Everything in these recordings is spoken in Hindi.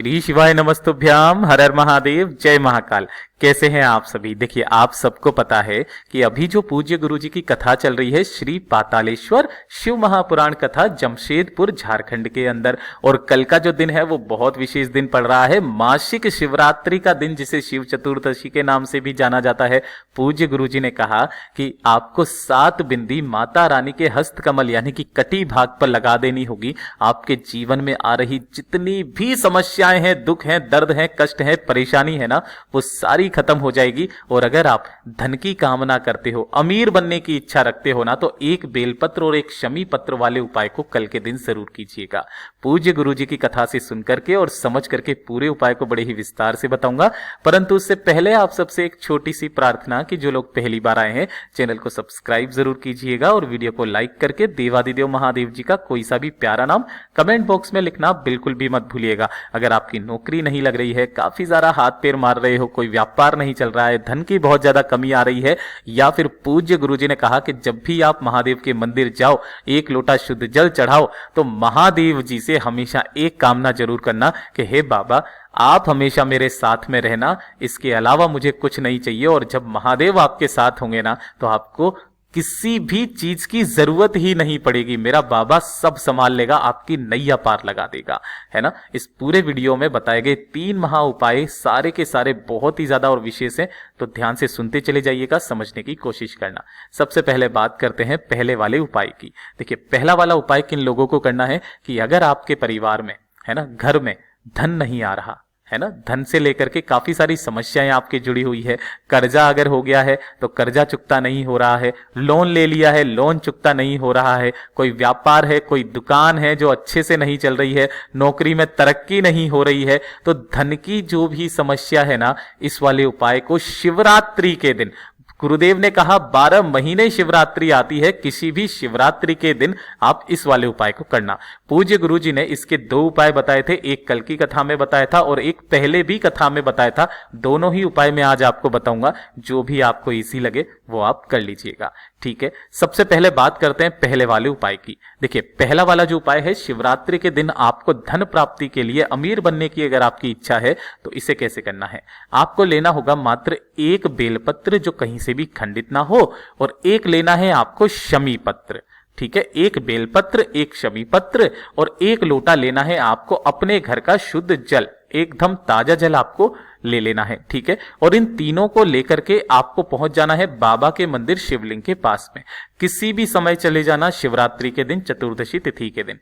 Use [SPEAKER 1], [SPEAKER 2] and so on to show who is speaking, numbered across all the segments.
[SPEAKER 1] श्री शिवाय नमस्तुभ्याम, हर हर महादेव, जय महाकाल। कैसे हैं आप सभी। देखिए, आप सबको पता है कि अभी जो पूज्य गुरुजी की कथा चल रही है, श्री पातालेश्वर शिव महापुराण कथा जमशेदपुर झारखंड के अंदर, और कल का जो दिन है वो बहुत विशेष दिन पड़ रहा है, मासिक शिवरात्रि का दिन, जिसे शिव चतुर्दशी के नाम से भी जाना जाता है। पूज्य गुरुजी ने कहा कि आपको 7 बिंदी माता रानी के हस्त कमल यानी कि कटी भाग पर लगा देनी होगी। आपके जीवन में आ रही जितनी भी समस्याएं हैं, दुख हैं, दर्द हैं, कष्ट हैं, परेशानी है ना, वो सारी खत्म हो जाएगी। और अगर आप धन की कामना करते हो, अमीर बनने की इच्छा रखते हो ना, तो एक बेलपत्र और एक शमी पत्र वाले उपाय को कल के दिन जरूर कीजिएगा। पूज्य गुरुजी की कथा से सुन करके और समझ करके पूरे उपाय को बड़े ही विस्तार से बताऊंगा, परंतु उससे पहले आप सबसे एक छोटी सी प्रार्थना कि जो लोग पहली बार आए हैं, चैनल को सब्सक्राइब जरूर कीजिएगा और वीडियो को लाइक करके देवादिदेव महादेव जी का कोई सा भी प्यारा नाम कमेंट बॉक्स में लिखना बिल्कुल भी मत भूलिएगा। अगर आपकी नौकरी नहीं लग रही है, काफी ज्यादा हाथ पैर मार रहे हो, कोई व्यापार नहीं चल रहा है, धन की बहुत ज्यादा कमी आ रही है, या फिर पूज्य गुरुजी ने कहा कि जब भी आप महादेव के मंदिर जाओ, एक लोटा शुद्ध जल चढ़ाओ, तो महादेव जी से हमेशा एक कामना जरूर करना कि हे बाबा, आप हमेशा मेरे साथ में रहना, इसके अलावा मुझे कुछ नहीं चाहिए। और जब महादेव आपके साथ होंगे ना, तो आपको किसी भी चीज की जरूरत ही नहीं पड़ेगी। मेरा बाबा सब संभाल लेगा, आपकी नैया पार लगा देगा, है ना। इस पूरे वीडियो में बताए गए 3 महा उपाय सारे के सारे बहुत ही ज्यादा और विशेष हैं, तो ध्यान से सुनते चले जाइएगा, समझने की कोशिश करना। सबसे पहले बात करते हैं पहले वाले उपाय की। देखिए, पहला वाला उपाय किन लोगों को करना है कि अगर आपके परिवार में, है ना, घर में धन नहीं आ रहा है ना, धन से लेकर के काफी सारी समस्याएं आपके जुड़ी हुई है, कर्जा अगर हो गया है तो कर्जा चुकता नहीं हो रहा है, लोन ले लिया है, लोन चुकता नहीं हो रहा है, कोई व्यापार है, कोई दुकान है जो अच्छे से नहीं चल रही है, नौकरी में तरक्की नहीं हो रही है, तो धन की जो भी समस्या है ना, इस वाले उपाय को शिवरात्रि के दिन, गुरुदेव ने कहा 12 महीने शिवरात्रि आती है, किसी भी शिवरात्रि के दिन आप इस वाले उपाय को करना। पूज्य गुरुजी ने इसके 2 उपाय बताए थे, एक कल की कथा में बताया था और एक पहले भी कथा में बताया था। दोनों ही उपाय मैं आज आपको बताऊंगा, जो भी आपको इजी लगे वो आप कर लीजिएगा, ठीक है। सबसे पहले बात करते हैं पहले वाले उपाय की। देखिए, पहला वाला जो उपाय है, शिवरात्रि के दिन आपको धन प्राप्ति के लिए, अमीर बनने की अगर आपकी इच्छा है, तो इसे कैसे करना है। आपको लेना होगा मात्र एक बेलपत्र जो कहीं से भी खंडित ना हो, और एक लेना है आपको शमी पत्र, ठीक है। एक बेलपत्र, एक शमी पत्र और एक लोटा लेना है आपको अपने घर का शुद्ध जल, एकदम ताजा जल आपको ले लेना है, ठीक है। और इन तीनों को लेकर के आपको पहुंच जाना है बाबा के मंदिर शिवलिंग के पास में। किसी भी समय चले जाना, शिवरात्रि के दिन, चतुर्दशी तिथि के दिन।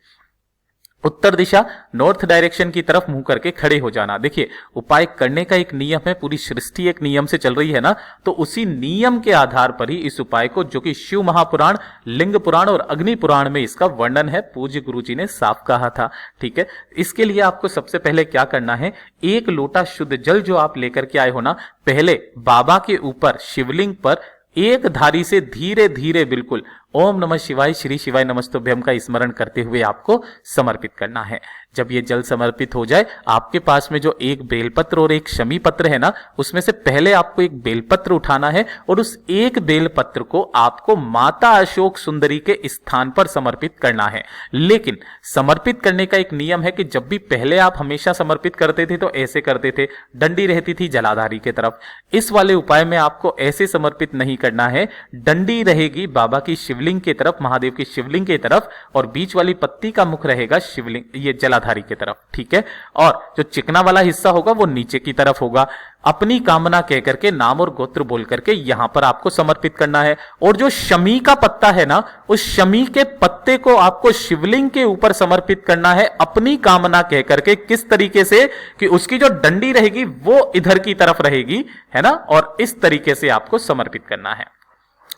[SPEAKER 1] उत्तर दिशा, नॉर्थ डायरेक्शन की तरफ मुंह करके खड़े हो जाना। देखिए, उपाय करने का एक नियम है, पूरी सृष्टि एक नियम से चल रही है ना, तो उसी नियम के आधार पर ही इस उपाय को, जो कि शिव महापुराण, लिंग पुराण और अग्नि पुराण में इसका वर्णन है, पूज्य गुरुजी ने साफ कहा था, ठीक है। इसके लिए आपको सबसे पहले क्या करना है, एक लोटा शुद्ध जल जो आप लेकर के आए हो ना, पहले बाबा के ऊपर शिवलिंग पर एक धारी से धीरे धीरे बिल्कुल ओम नमः शिवाय, श्री शिवाय नमस्तुभ्यम का स्मरण करते हुए आपको समर्पित करना है। जब ये जल समर्पित हो जाए, आपके पास में जो एक बेलपत्र और एक शमी पत्र है ना, उसमें से पहले आपको एक बेलपत्र उठाना है और उस एक बेलपत्र को आपको माता अशोक सुंदरी के स्थान पर समर्पित करना है। लेकिन समर्पित करने का एक नियम है कि जब भी पहले आप हमेशा समर्पित करते थे तो ऐसे करते थे, डंडी रहती थी जलाधारी के तरफ। इस वाले उपाय में आपको ऐसे समर्पित नहीं करना है, डंडी रहेगी बाबा की शिवलिंग की तरफ, महादेव की शिवलिंग की तरफ, और बीच वाली पत्ती का मुख रहेगा शिवलिंग, ये जलाधारी की तरफ, ठीक है। और जो चिकना वाला हिस्सा होगा वो नीचे की तरफ होगा। अपनी कामना कह करके, नाम और गोत्र बोल करके यहां पर आपको समर्पित करना है। और जो शमी का पत्ता है ना, उस शमी के पत्ते को आपको शिवलिंग के ऊपर समर्पित करना है, अपनी कामना कह करके। किस तरीके से कि उसकी जो डंडी रहेगी वो इधर की तरफ रहेगी, है ना, और इस तरीके से आपको समर्पित करना है।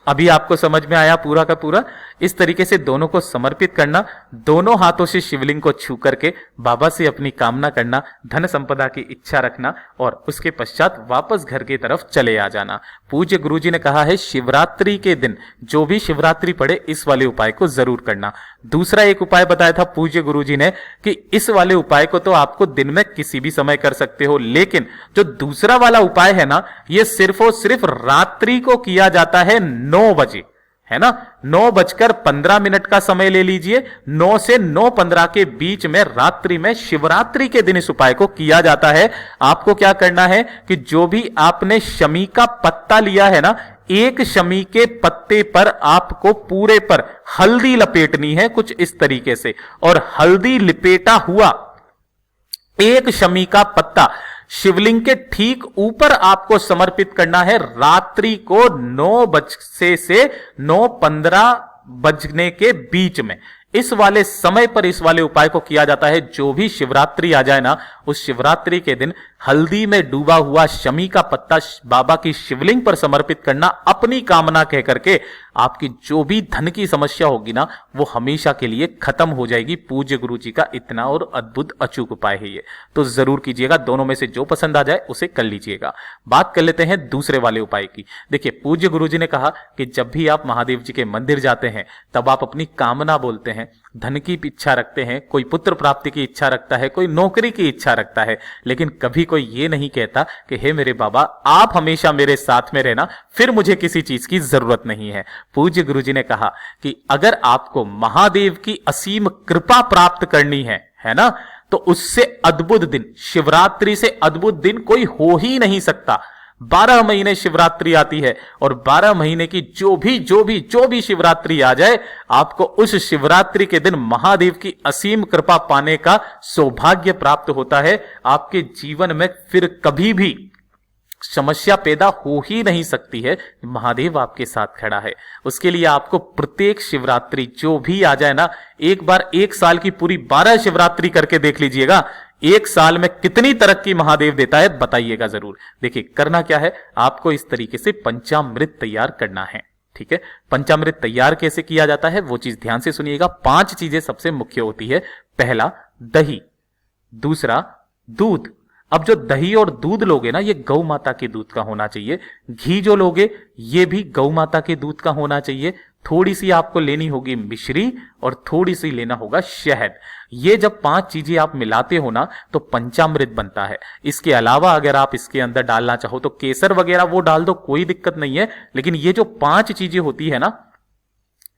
[SPEAKER 1] अभी आपको समझ में आया पूरा का पूरा। इस तरीके से दोनों को समर्पित करना, दोनों हाथों से शिवलिंग को छू करके बाबा से अपनी कामना करना, धन संपदा की इच्छा रखना, और उसके पश्चात वापस घर की तरफ चले आ जाना। पूज्य गुरुजी ने कहा है शिवरात्रि के दिन जो भी शिवरात्रि पड़े, इस वाले उपाय को जरूर करना। दूसरा एक उपाय बताया था पूज्य गुरुजी ने कि इस वाले उपाय को तो आपको दिन में किसी भी समय कर सकते हो, लेकिन जो दूसरा वाला उपाय है ना, यह सिर्फ और सिर्फ रात्रि को किया जाता है 9 बजे, है ना। 9:15 का समय ले लीजिए। 9 से 9:15 के बीच में रात्रि में शिवरात्रि के दिन इस उपाय को किया जाता है। आपको क्या करना है कि जो भी आपने शमी का पत्ता लिया है ना, एक शमी के पत्ते पर आपको पूरे पर हल्दी लपेटनी है कुछ इस तरीके से, और हल्दी लिपेटा हुआ एक शमी का पत्ता शिवलिंग के ठीक ऊपर आपको समर्पित करना है। रात्रि को 9 से 9:15 बजने के बीच में इस वाले समय पर इस वाले उपाय को किया जाता है। जो भी शिवरात्रि आ जाए ना, उस शिवरात्रि के दिन हल्दी में डूबा हुआ शमी का पत्ता बाबा की शिवलिंग पर समर्पित करना, अपनी कामना कह करके आपकी जो भी धन की समस्या होगी ना, वो हमेशा के लिए खत्म हो जाएगी। पूज्य गुरु जी का इतना और अद्भुत अचूक उपाय है ये, तो जरूर कीजिएगा। दोनों में से जो पसंद आ जाए उसे कर लीजिएगा। बात कर लेते हैं दूसरे वाले उपाय की। देखिए, पूज्य गुरु जी ने कहा कि जब भी आप महादेव जी के मंदिर जाते हैं तब आप अपनी कामना बोलते हैं। धन की इच्छा रखते हैं, कोई पुत्र प्राप्ति की इच्छा रखता है, कोई नौकरी की इच्छा रखता है, लेकिन कभी कोई ये नहीं कहता कि हे मेरे बाबा, आप हमेशा मेरे साथ में रहना, फिर मुझे किसी चीज की जरूरत नहीं है। पूज्य गुरु जी ने कहा कि अगर आपको महादेव की असीम कृपा प्राप्त करनी है ना, तो उससे अद्भुत दिन, शिवरात्रि से अद्भुत दिन कोई हो ही नहीं सकता। 12 महीने शिवरात्रि आती है, और 12 महीने की जो भी शिवरात्रि आ जाए, आपको उस शिवरात्रि के दिन महादेव की असीम कृपा पाने का सौभाग्य प्राप्त होता है। आपके जीवन में फिर कभी भी समस्या पैदा हो ही नहीं सकती है। महादेव आपके साथ खड़ा है। उसके लिए आपको प्रत्येक शिवरात्रि जो भी आ जाए ना, एक बार 1 साल की पूरी 12 शिवरात्रि करके देख लीजिएगा। 1 साल में कितनी तरक्की महादेव देता है बताइएगा जरूर। देखिए, करना क्या है, आपको इस तरीके से पंचामृत तैयार करना है। ठीक है, पंचामृत तैयार कैसे किया जाता है वो चीज ध्यान से सुनिएगा। 5 चीजें सबसे मुख्य होती है। पहला दही, दूसरा दूध। अब जो दही और दूध लोगे ना, ये गौ माता के दूध का होना चाहिए। घी जो लोगे ये भी गौ माता के दूध का होना चाहिए। थोड़ी सी आपको लेनी होगी मिश्री, और थोड़ी सी लेना होगा शहद। ये जब 5 चीजें आप मिलाते हो ना, तो पंचामृत बनता है। इसके अलावा अगर आप इसके अंदर डालना चाहो तो केसर वगैरह वो डाल दो, कोई दिक्कत नहीं है, लेकिन ये जो 5 चीजें होती है ना,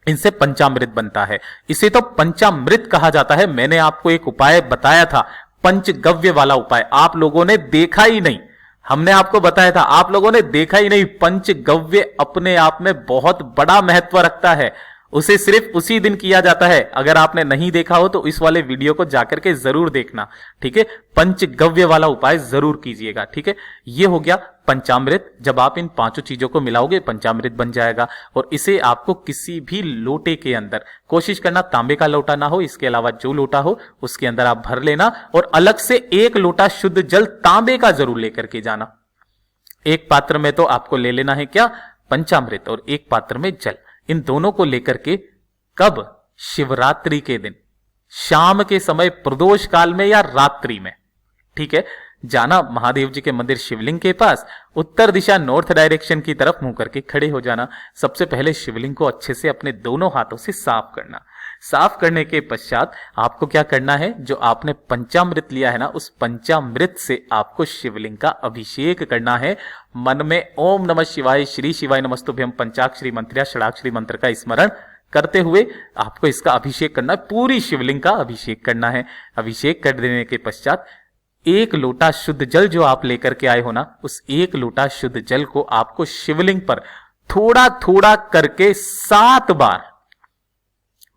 [SPEAKER 1] इनसे पंचामृत बनता है। इसे तो पंचामृत कहा जाता है। मैंने आपको एक उपाय बताया था, पंचगव्य वाला उपाय, आप लोगों ने देखा ही नहीं। हमने आपको बताया था, आप लोगों ने देखा ही नहीं। पंचगव्य अपने आप में बहुत बड़ा महत्व रखता है। उसे सिर्फ उसी दिन किया जाता है। अगर आपने नहीं देखा हो तो इस वाले वीडियो को जाकर के जरूर देखना। ठीक है, पंचगव्य वाला उपाय जरूर कीजिएगा। ठीक है, ये हो गया पंचामृत। जब आप इन 5 चीजों को मिलाओगे पंचामृत बन जाएगा। और इसे आपको किसी भी लोटे के अंदर, कोशिश करना तांबे का लोटा ना हो, इसके अलावा जो लोटा हो उसके अंदर आप भर लेना, और अलग से 1 लोटा शुद्ध जल तांबे का जरूर लेकर के जाना। एक पात्र में तो आपको ले लेना है क्या, पंचामृत, और एक पात्र में जल। इन दोनों को लेकर के कब, शिवरात्रि के दिन शाम के समय, प्रदोष काल में या रात्रि में, ठीक है, जाना महादेव जी के मंदिर शिवलिंग के पास, उत्तर दिशा नॉर्थ डायरेक्शन की तरफ मुंह करके खड़े हो जाना। सबसे पहले शिवलिंग को अच्छे से अपने दोनों हाथों से साफ करना। साफ करने के पश्चात आपको क्या करना है, जो आपने पंचामृत लिया है ना, उस पंचामृत से आपको शिवलिंग का अभिषेक करना है। मन में ओम नमः शिवाय, श्री शिवाय नमस्तुभ्यम पंचाक्षरी मंत्र या षडाक्षरी मंत्र का स्मरण करते हुए आपको इसका अभिषेक करना है। पूरी शिवलिंग का अभिषेक करना है। अभिषेक कर देने के पश्चात 1 लोटा शुद्ध जल जो आप लेकर के आए हो ना, उस 1 लोटा शुद्ध जल को आपको शिवलिंग पर थोड़ा थोड़ा करके 7 बार,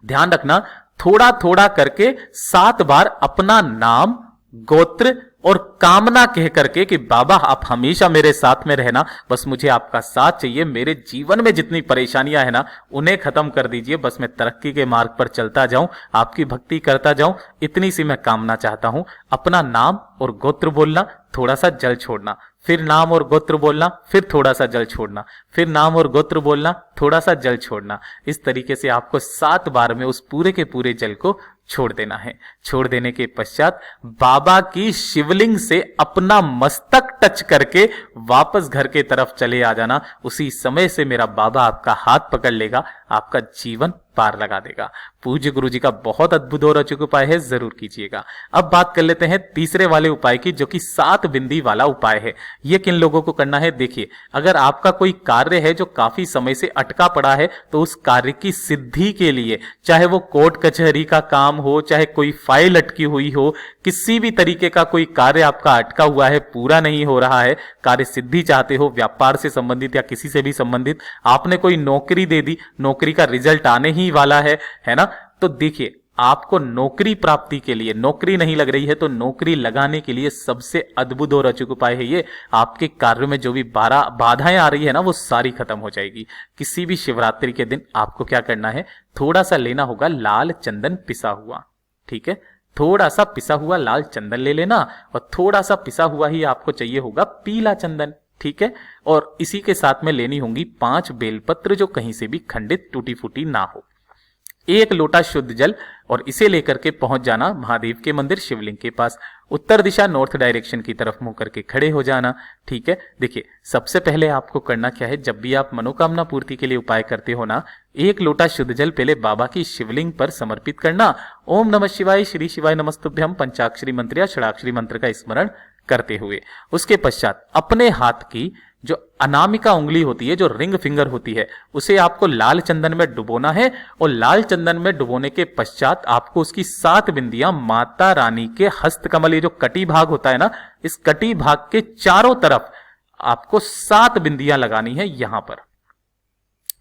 [SPEAKER 1] ध्यान रखना, थोड़ा थोड़ा करके 7 बार अपना नाम, गोत्र और कामना कह करके कि बाबा आप हमेशा मेरे साथ में रहना, बस मुझे आपका साथ चाहिए, मेरे जीवन में जितनी परेशानियां है ना उन्हें खत्म कर दीजिए, बस मैं तरक्की के मार्ग पर चलता जाऊं, आपकी भक्ति करता जाऊं, इतनी सी मैं कामना चाहता हूं। अपना नाम और गोत्र बोलना, थोड़ा सा जल छोड़ना, फिर नाम और गोत्र बोलना, फिर थोड़ा सा जल छोड़ना, फिर नाम और गोत्र बोलना, थोड़ा सा जल छोड़ना। इस तरीके से आपको 7 बार में उस पूरे के पूरे जल को छोड़ देना है। छोड़ देने के पश्चात बाबा की शिवलिंग से अपना मस्तक टच करके वापस घर के तरफ चले आ जाना। उसी समय से मेरा बाबा आपका हाथ पकड़ लेगा, आपका जीवन पार लगा देगा। पूज्य गुरु जी का बहुत अद्भुत और अचूक उपाय है, जरूर कीजिएगा। अब बात कर लेते हैं तीसरे वाले उपाय की, जो कि 7 बिंदी वाला उपाय है। ये किन लोगों को करना है? देखिए, अगर आपका कोई कार्य है जो काफी समय से अटका पड़ा है, तो उस कार्य की सिद्धि के लिए, चाहे वो कोर्ट कचहरी का काम हो, चाहे कोई फाइल अटकी हुई हो, किसी भी तरीके का कोई कार्य आपका अटका हुआ है, पूरा नहीं हो रहा है, कार्य सिद्धि चाहते हो, व्यापार से संबंधित या किसी से भी संबंधित, आपने कोई नौकरी दे दी, नौकरी का रिजल्ट आने ही वाला है ना, तो देखिए आपको नौकरी प्राप्ति के लिए, नौकरी नहीं लग रही है तो नौकरी लगाने के लिए सबसे अद्भुत और अचूक उपाय है ये। आपके कार्य में जो भी बाधाएं आ रही है ना, वो सारी खत्म हो जाएगी। किसी भी शिवरात्रि के दिन आपको क्या करना है, थोड़ा सा लेना होगा लाल चंदन पिसा हुआ, ठीक है, थोड़ा सा पिसा हुआ लाल चंदन ले लेना, और थोड़ा सा पिसा हुआ ही आपको चाहिए होगा पीला चंदन, ठीक है। और इसी के साथ में लेनी होंगी 5 बेलपत्र, जो कहीं से भी खंडित टूटी फूटी ना हो, 1 लोटा शुद्ध जल, और इसे लेकर के पहुंच जाना महादेव के मंदिर शिवलिंग के पास। उत्तर दिशा नॉर्थ डायरेक्शन की तरफ मुंह करके खड़े हो जाना, ठीक है। देखिए, सबसे पहले आपको करना क्या है, जब भी आप मनोकामना पूर्ति के लिए उपाय करते हो ना, 1 लोटा शुद्ध जल पहले बाबा की शिवलिंग पर समर्पित करना। ओम नमः शिवाय, श्री शिवाय नमस्तुभ्यम पंचाक्षरी मंत्र या षडाक्षरी मंत्र का स्मरण करते हुए, उसके पश्चात अपने हाथ की जो अनामिका उंगली होती है, जो रिंग फिंगर होती है, उसे आपको लाल चंदन में डुबोना है, और लाल चंदन में डुबोने के पश्चात आपको उसकी 7 बिंदियां माता रानी के हस्त कमल, ये जो कटी भाग होता है ना, इस कटी भाग के चारों तरफ आपको 7 बिंदियां लगानी है। यहां पर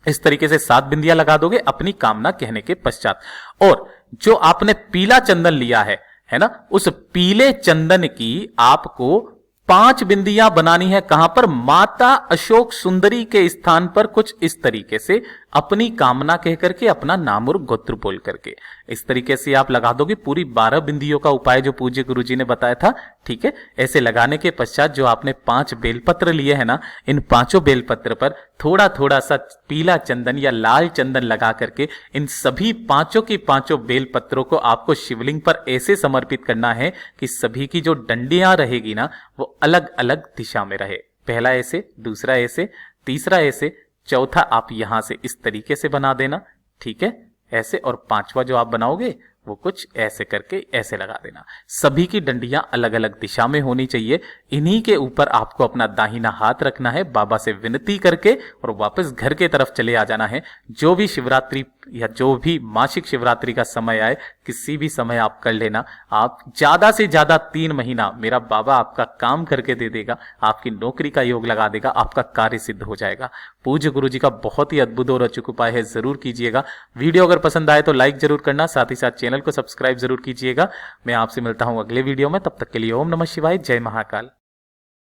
[SPEAKER 1] इस तरीके से 7 बिंदियां लगा दोगे अपनी कामना कहने के पश्चात। और जो आपने पीला चंदन लिया है ना, उस पीले चंदन की आपको 5 बिंदियां बनानी है। कहां पर? माता अशोक सुंदरी के स्थान पर, कुछ इस तरीके से अपनी कामना कह करके, अपना नाम और गोत्र बोल करके, इस तरीके से आप लगा दोगे। पूरी 12 बिंदियों का उपाय जो पूज्य गुरुजी ने बताया था, ठीक है। ऐसे लगाने के पश्चात जो आपने 5 बेलपत्र लिए हैं ना, इन 5 बेलपत्र पर थोड़ा थोड़ा सा पीला चंदन या लाल चंदन लगा करके, इन सभी 5 की 5 बेलपत्रों को आपको शिवलिंग पर ऐसे समर्पित करना है कि सभी की जो डंडियां रहेगी ना, वो अलग अलग दिशा में रहे। पहला ऐसे, दूसरा ऐसे, तीसरा ऐसे, चौथा आप यहां से इस तरीके से बना देना, ठीक है, ऐसे। और 5वां जो आप बनाओगे वो कुछ ऐसे करके ऐसे लगा देना। सभी की डंडियां अलग अलग दिशा में होनी चाहिए। इन्हीं के ऊपर आपको अपना दाहिना हाथ रखना है, बाबा से विनती करके, और वापस घर के तरफ चले आ जाना है। जो भी शिवरात्रि या जो भी मासिक शिवरात्रि का समय आए, किसी भी समय आप कर लेना। आप ज्यादा से ज्यादा 3 महीना मेरा बाबा आपका काम करके दे देगा, आपकी नौकरी का योग लगा देगा, आपका कार्य सिद्ध हो जाएगा। पूज्य गुरु जी का बहुत ही अद्भुत और अचूक उपाय है, जरूर कीजिएगा। वीडियो अगर पसंद आए तो लाइक जरूर करना, साथ ही साथ चैनल को सब्सक्राइब जरूर कीजिएगा। मैं आपसे मिलता हूं अगले वीडियो में, तब तक के लिए ओम नमः शिवाय, जय महाकाल।